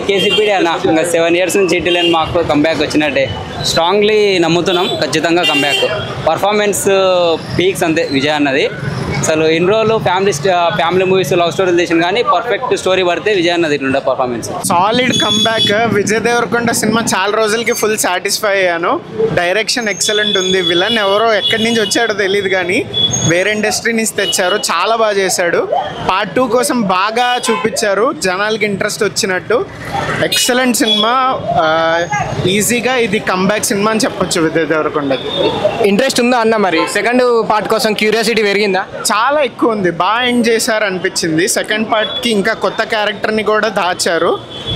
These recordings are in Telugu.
కేసీపీ అన్న ఇంకా 7 years నుంచి ఇటులేని మాకు కంబ్యాక్ వచ్చినట్టే స్ట్రాంగ్లీ నమ్ముతున్నాం ఖచ్చితంగా కంబ్యాక్ పర్ఫార్మెన్స్ పీక్స్ అంతే విజయ్ అన్నది అసలు ఇన్ని రోజులు ఫ్యామిలీ మూవీస్ లవ్ స్టోరీలు తీసిన కానీ పర్ఫెక్ట్ స్టోరీ పడితే విజయ్ అన్నది ఇట్లుండే performance solid comeback Vijay Deverakonda సినిమా చాలా రోజులకి ఫుల్ సాటిస్ఫై అయ్యాను డైరెక్షన్ ఎక్సలెంట్ ఉంది విలన్ ఎవరో ఎక్కడి నుంచి వచ్చాడో తెలియదు కానీ వేరే ఇండస్ట్రీ నుంచి తెచ్చారు చాలా బాగా చేశాడు పార్ట్ 2 కోసం బాగా చూపించారు జనాలకి ఇంట్రెస్ట్ వచ్చినట్టు ఎక్సలెంట్ సినిమా ఈజీగా ఇది కంబ్యాక్ సినిమా అని చెప్పొచ్చు విజయ్ దేవరకొండకి ఇంట్రెస్ట్ ఉందా అన్న మరి సెకండ్ పార్ట్ కోసం క్యూరియాసిటీ పెరిగిందా చాలా ఎక్కువ ఉంది బాగా ఎండ్ చేశారు అనిపించింది సెకండ్ పార్ట్కి ఇంకా కొత్త క్యారెక్టర్ని కూడా దాచారు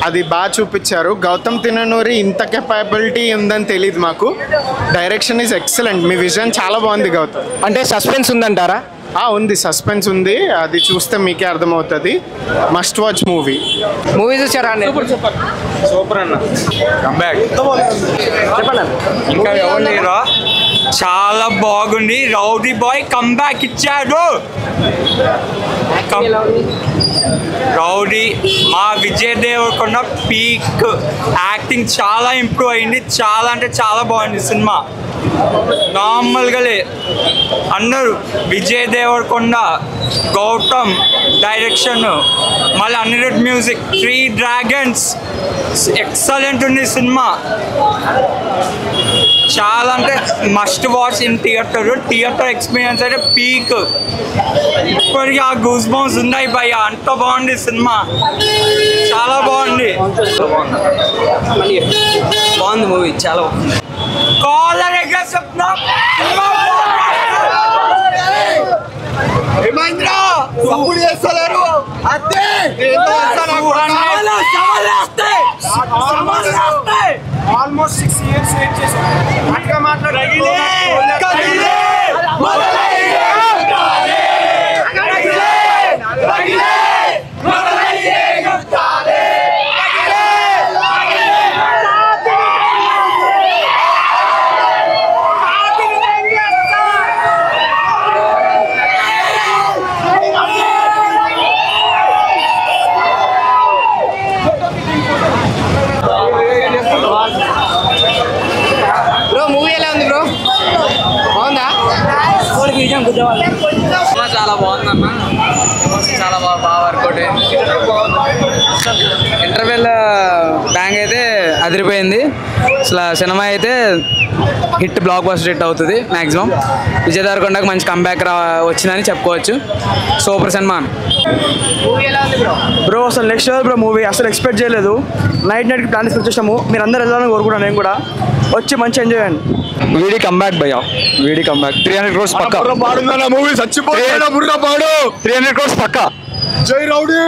అది బాగా చూపించారు గౌతమ్ తిన్ననూరి ఇంత కెపాబిలిటీ ఉందని తెలియదు మాకు direction is excellent me vision చాలా బాగుంది గౌతమ్ అంటే సస్పెన్స్ ఉందంటారా ఉంది సస్పెన్స్ ఉంది అది చూస్తే మీకే అర్థమవుతుంది మస్ట్ వాచ్ మూవీ చూసారా సూపర్ అన్న కంబ్యాక్ చెప్పండి ఇంకా ఎవరు లేరా చాలా బాగుంది రౌడీ బాయ్ కంబ్యాక్ ఇచ్చాడు రౌడీ మా విజయ్ దేవరకొండ పీక్ యాక్టింగ్ చాలా ఇంప్రూవ్ అయింది చాలా అంటే చాలా బాగుంది సినిమా నార్మల్గా అన్నారు విజయ్ దేవరకొండ గౌతమ్ డైరెక్షన్ మళ్ళీ అనిరుద్ మ్యూజిక్ 3 Dragons ఎక్సలెంట్ ఉంది సినిమా చాలా అంటే must watch in theatre experience అయితే పీక్ ఇప్పటికీ ఆ గూస్ బంప్స్ ఉన్నాయి భయ్య అంత బాగుంది సినిమా చాలా బాగుంది బాగుంది మూవీ చాలా బాగుంది కాలర్ ఎగ్గ చెప్తున్నా సపోర్ట్ చేస్తలేరు అంతే ఆల్మోస్ట్ 6 years వెయిట్ చేశాను అట్లా మాట్లాడే బ్రో మూవీ ఎలా ఉంది బ్రో బాగుందా చాలా బాగుందన్న చాలా బాగా వర్కౌట్ అయింది ఇంటర్వెల్ బ్యాంగ్ అయితే అదిరిపోయింది అసలు సినిమా అయితే హిట్ బ్లాక్ బస్టర్ హిట్ అవుతుంది మ్యాక్సిమం విజయ్ దేవరకొండకు మంచి కంబ్యాక్ వచ్చిందని చెప్పుకోవచ్చు సూపర్ సినిమా బ్రో అసలు నెక్స్ట్ లెవెల్ బ్రో మూవీ అసలు ఎక్స్పెక్ట్ చేయలేదు నైట్కి ప్లాన్ తీసుకొని వచ్చేసాము మీరు అందరూ వెళ్ళాలని కోరుకుంటాను నేను కూడా వచ్చి మంచి ఎంజాయ్ చేయండి వీడి కంబ్యాక్ భయ్యా వీడి కంబ్యాక్ 300 crores పక్కా మూవీ చచ్చిపోయాడు 300 crores పక్కా జై రౌడీ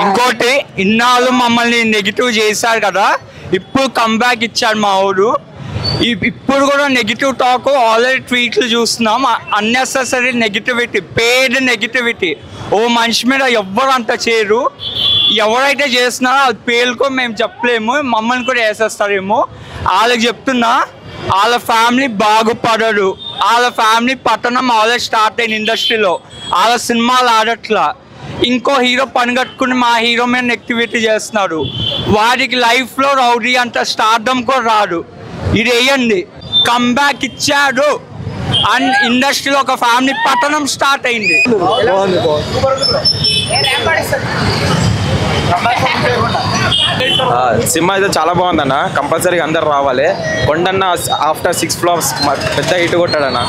ఇంకోటి ఇన్నాళ్ళు మమ్మల్ని నెగిటివ్ చేశారు కదా ఇప్పుడు కంబ్యాక్ ఇచ్చాడు మా ఊరు ఇప్పుడు కూడా నెగిటివ్ టాక్ ఆల్రెడీ ట్వీట్లు చూస్తున్నాం అన్నెసెసరీ నెగిటివిటీ పెయిడ్ నెగిటివిటీ ఓ మనిషి మీద ఎవ్వరు అంత చేయరు ఎవరైతే చేస్తున్నారో అది పేర్లకో మేము చెప్పలేము మమ్మల్ని కూడా వేసేస్తారేమో వాళ్ళకి చెప్తున్నా వాళ్ళ ఫ్యామిలీ బాగుపడరు వాళ్ళ ఫ్యామిలీ పట్టణం ఆల్రెడీ స్టార్ట్ అయింది ఇండస్ట్రీలో వాళ్ళ సినిమాలు ఆడట్లా ఇంకో హీరో పని కట్టుకుని మా హీరో మీద నెగిటివిటీ చేస్తున్నారు వాడికి లైఫ్లో రౌడీ అంత స్టార్డమ్ కూడా రాడు ఇది వేయండి కంబ్యాక్ ఇచ్చాడు అండ్ ఇండస్ట్రీలో ఒక ఫ్యామిలీ పట్టణం స్టార్ట్ అయింది సినిమా అయితే చాలా బాగుందన్న కంపల్సరీగా అందరు రావాలి కొండన్న ఆఫ్టర్ 6 flops పెద్ద హిట్ కొట్టాడన్న